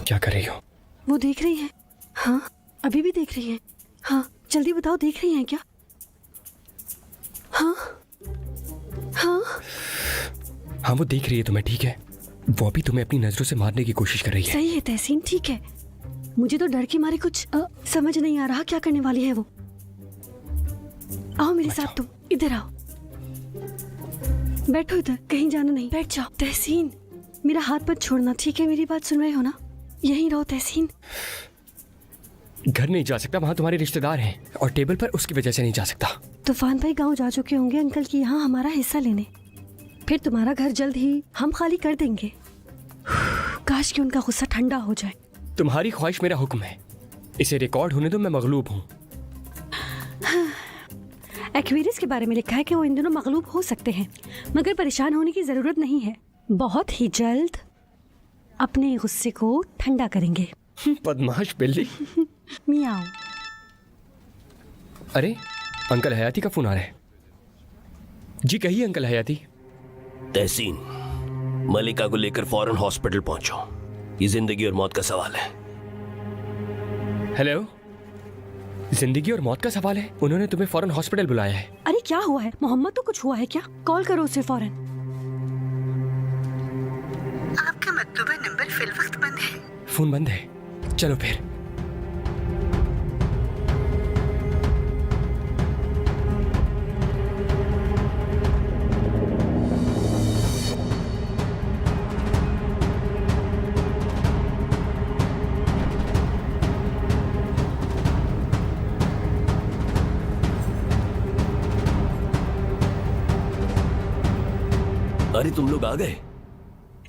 क्या कर रही हो? वो देख रही है। हाँ, अभी भी देख रही है। हाँ, जल्दी बताओ, देख रही हैं क्या? हाँ हाँ हाँ, वो देख रही है तुम्हें, ठीक है। वो अभी तुम्हें अपनी नजरों से मारने की कोशिश कर रही है। सही है तहसीन, ठीक है। मुझे तो डर के मारे कुछ समझ नहीं आ रहा क्या करने वाली है वो। आओ मेरे साथ, तुम इधर आओ, बैठो इधर, कहीं जाना नहीं, बैठ जाओ। तहसीन, मेरा हाथ मत छोड़ना, ठीक है? मेरी बात सुन रहे हो ना? यहीं रहो तहसीन। घर नहीं जा सकता, वहाँ तुम्हारे रिश्तेदार हैं, और टेबल पर उसकी वजह से नहीं जा सकता। तूफान भाई गांव जा चुके होंगे अंकल की यहाँ हमारा हिस्सा लेने। फिर तुम्हारा घर जल्द ही हम खाली कर देंगे। काश कि उनका गुस्सा ठंडा हो जाए। तुम्हारी ख्वाहिश मेरा हुक्म है। इसे रिकॉर्ड होने दो, मैं मगलूब हूँ। एक्वेरियस के बारे में लिखा है कि वो इन दोनों मगलूब हो सकते हैं, मगर परेशान होने की जरूरत नहीं है। बहुत ही जल्द अपने गुस्से को ठंडा करेंगे। बदमाश बिल्ली। मियाओ। अरे, अंकल हयाती का फोन आ रहा है। जी कहिए अंकल हयाती। तहसीन, मलिका को लेकर फौरन हॉस्पिटल पहुंचो। ये जिंदगी और मौत का सवाल है। हेलो, जिंदगी और मौत का सवाल है? उन्होंने तुम्हें फौरन हॉस्पिटल बुलाया है। अरे क्या हुआ है मोहम्मद? तो कुछ हुआ है क्या? कॉल करो उसे फौरन। आपका मतलूबा नंबर फिल वक्त बंद है। फोन बंद है, चलो फिर। अरे तुम लोग आ गए।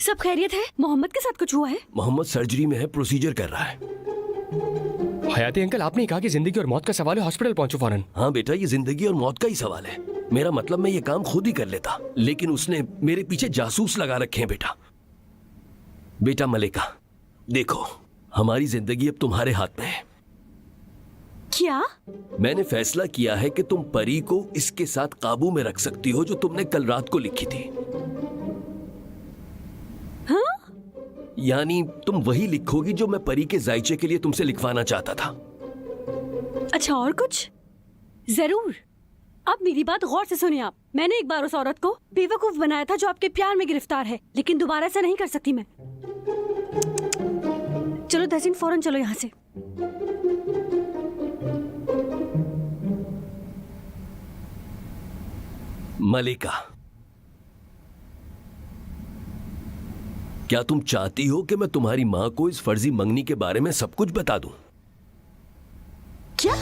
सब खैरियत है? मोहम्मद के साथ कुछ हुआ है? मोहम्मद सर्जरी में है, प्रोसीजर कर रहा है। हयाती अंकल, आपने कहा कि जिंदगी और मौत का सवाल है, हॉस्पिटल पहुंचो फौरन। हाँ बेटा, ये जिंदगी और मौत का ही सवाल है। मेरा मतलब मैं ये काम खुद ही कर लेता, लेकिन उसने मेरे पीछे जासूस लगा रखे हैं। बेटा मलिका, देखो, हमारी जिंदगी अब तुम्हारे हाथ में है। क्या? मैंने फैसला किया है कि तुम परी को इसके साथ काबू में रख सकती हो जो तुमने कल रात को लिखी थी। हाँ? यानी तुम वही लिखोगी जो मैं परी के जायचे के लिए तुमसे लिखवाना चाहता था। अच्छा, और कुछ? जरूर। अब मेरी बात गौर से सुनिए आप। मैंने एक बार उस औरत को बेवकूफ बनाया था जो आपके प्यार में गिरफ्तार है, लेकिन दोबारा ऐसा नहीं कर सकती मैं। चलो तहसीन, फौरन चलो यहाँ से। मलिका, क्या तुम चाहती हो कि मैं तुम्हारी मां को इस फर्जी मंगनी के बारे में सब कुछ बता दूं? क्या?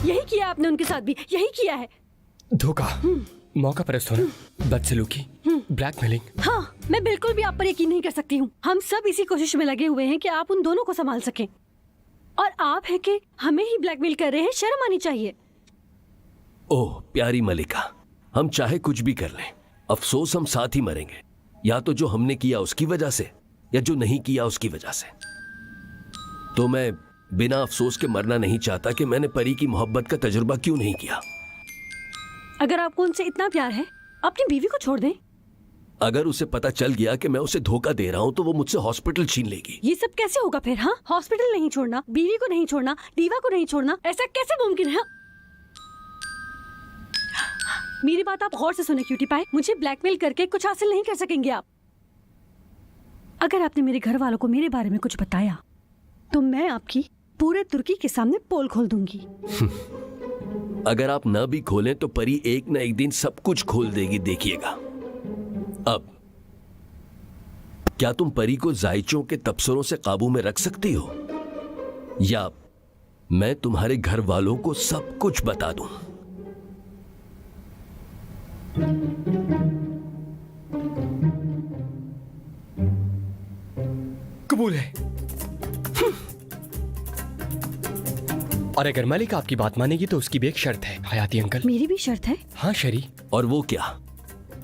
यही किया आपने उनके साथ भी? यही किया है? धोखा, मौका परस्त होना, बदसलूकी, ब्लैकमेलिंग। हाँ, मैं बिल्कुल भी आप पर यकीन नहीं कर सकती हूँ। हम सब इसी कोशिश में लगे हुए हैं कि आप उन दोनों को संभाल सकें, और आप है कि हमें ही ब्लैकमेल कर रहे हैं। शर्म आनी चाहिए। ओह प्यारी मलिका, हम चाहे कुछ भी कर लें, अफसोस हम साथ ही मरेंगे। या तो जो हमने किया उसकी वजह से, या जो नहीं किया उसकी वजह से। तो मैं बिना अफसोस के मरना नहीं चाहता कि मैंने परी की मोहब्बत का तजुर्बा क्यों नहीं किया। अगर आपको उनसे इतना प्यार है, अपनी बीवी को छोड़ दें। अगर उसे पता चल गया कि मैं उसे धोखा दे रहा हूं तो वो मुझसे हॉस्पिटल छीन लेगी। ये सब कैसे होगा फिर? हाँ, हॉस्पिटल नहीं छोड़ना, बीवी को नहीं छोड़ना, दीवा को नहीं छोड़ना, ऐसा कैसे मुमकिन है? मेरी बात आप गौर से सुने क्यूटी पाई। मुझे ब्लैकमेल करके कुछ हासिल नहीं कर सकेंगे आप। अगर आपने मेरे घर वालों को मेरे बारे में कुछ बताया तो मैं आपकी पूरे तुर्की के सामने पोल खोल दूंगी। अगर आप न भी खोलें तो परी एक न एक दिन सब कुछ खोल देगी, देखिएगा। अब क्या तुम परी को जायचों के तबसरों से काबू में रख सकती हो, या मैं तुम्हारे घर वालों को सब कुछ बता दूं? कबूल है। और अगर मलिका आपकी बात मानेगी तो उसकी भी एक शर्त है हयाती अंकल। मेरी भी शर्त है? हाँ शरी। और वो क्या?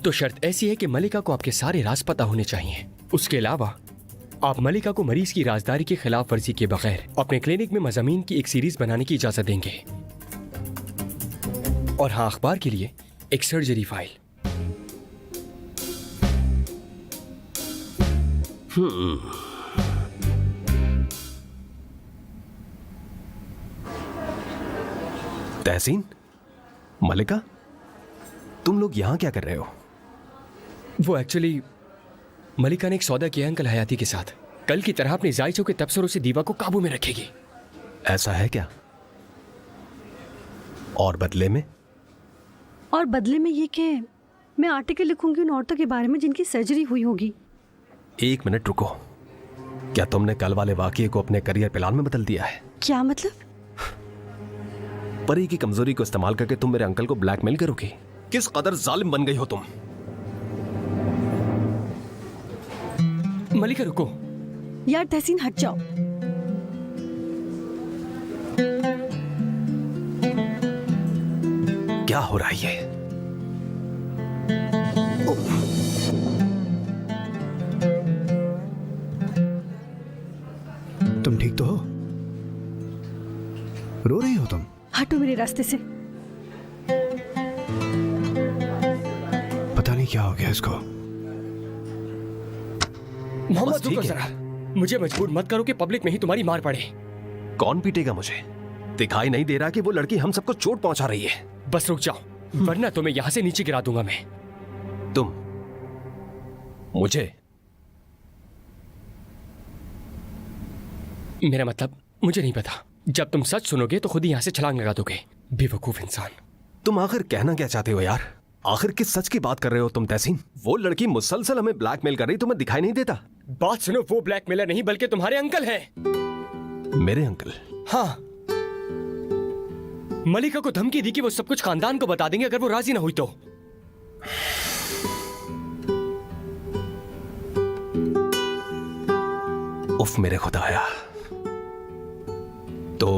तो शर्त ऐसी है कि मलिका को आपके सारे राज पता होने चाहिए। उसके अलावा आप मलिका को मरीज की राजदारी की खिलाफ वर्जी के बगैर अपने क्लिनिक में मज़ामीन की एक सीरीज बनाने की इजाजत देंगे। और हाँ, अखबार के लिए एक सर्जरी फाइल। तहसीन, मलिका, तुम लोग यहां क्या कर रहे हो? वो एक्चुअली मलिका ने एक सौदा किया अंकल हयाती के साथ। कल की तरह अपने जायचों के तबसरों से दीवा को काबू में रखेगी। ऐसा है क्या? और बदले में? और बदले में ये कि मैं आर्टिकल लिखूंगी उन औरतों के बारे में जिनकी सर्जरी हुई होगी। एक मिनट रुको, क्या तुमने कल वाले वाकये को अपने करियर प्लान में बदल दिया है? क्या मतलब? परी की कमजोरी को इस्तेमाल करके तुम मेरे अंकल को ब्लैकमेल करोगी? किस कदर जालिम बन गई हो तुम। मलिका रुको। यार तहसीन, हट जाओ। क्या हो रहा है ये? तुम ठीक तो हो? रो रही हो तुम? हटो मेरे रास्ते से। पता नहीं क्या हो गया इसको। मोहम्मद बस ठीक रुको है। जरा, मुझे मजबूर मत करो कि पब्लिक में ही तुम्हारी मार पड़े। कौन पीटेगा मुझे? दिखाई नहीं दे रहा कि वो लड़की हम सबको चोट पहुंचा रही है। बस रुक जाओ, वरना तुम्हें यहां से नीचे गिरा दूंगा मैं। तुम मुझे? मेरा मतलब, मुझे नहीं पता। जब तुम सच सुनोगे तो खुद ही यहां से छलांग लगा दोगे, बेवकूफ इंसान। तुम आखिर कहना क्या चाहते हो यार? आखिर किस सच की बात कर रहे हो तुम तहसीन? वो लड़की मुसलसल हमें ब्लैकमेल कर रही, तुम्हें दिखाई नहीं देता? बात सुनो, वो ब्लैकमेलर नहीं बल्कि तुम्हारे अंकल हैं। मेरे अंकल? हाँ, मलिका को धमकी दी कि वो सब कुछ खानदान को बता देंगे अगर वो राजी ना हुई तो। उफ मेरे खुदाया। तो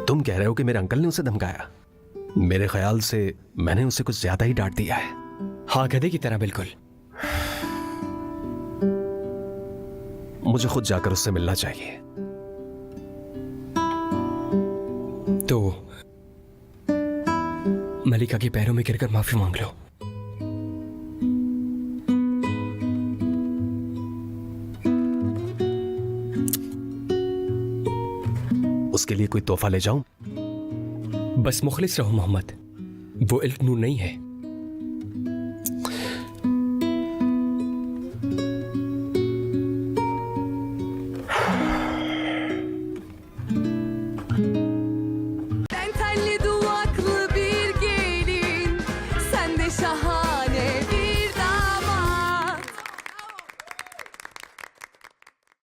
तुम कह रहे हो कि मेरे अंकल ने उसे धमकाया? मेरे ख्याल से मैंने उसे कुछ ज्यादा ही डांट दिया है। हाँ, गधे की तरह बिल्कुल। मुझे खुद जाकर उससे मिलना चाहिए। तो मलिका के पैरों में गिरकर माफी मांग लो। उसके लिए कोई तोहफा ले जाऊं? बस मुखलिस रहो मोहम्मद, वो इल्क नूर नहीं है।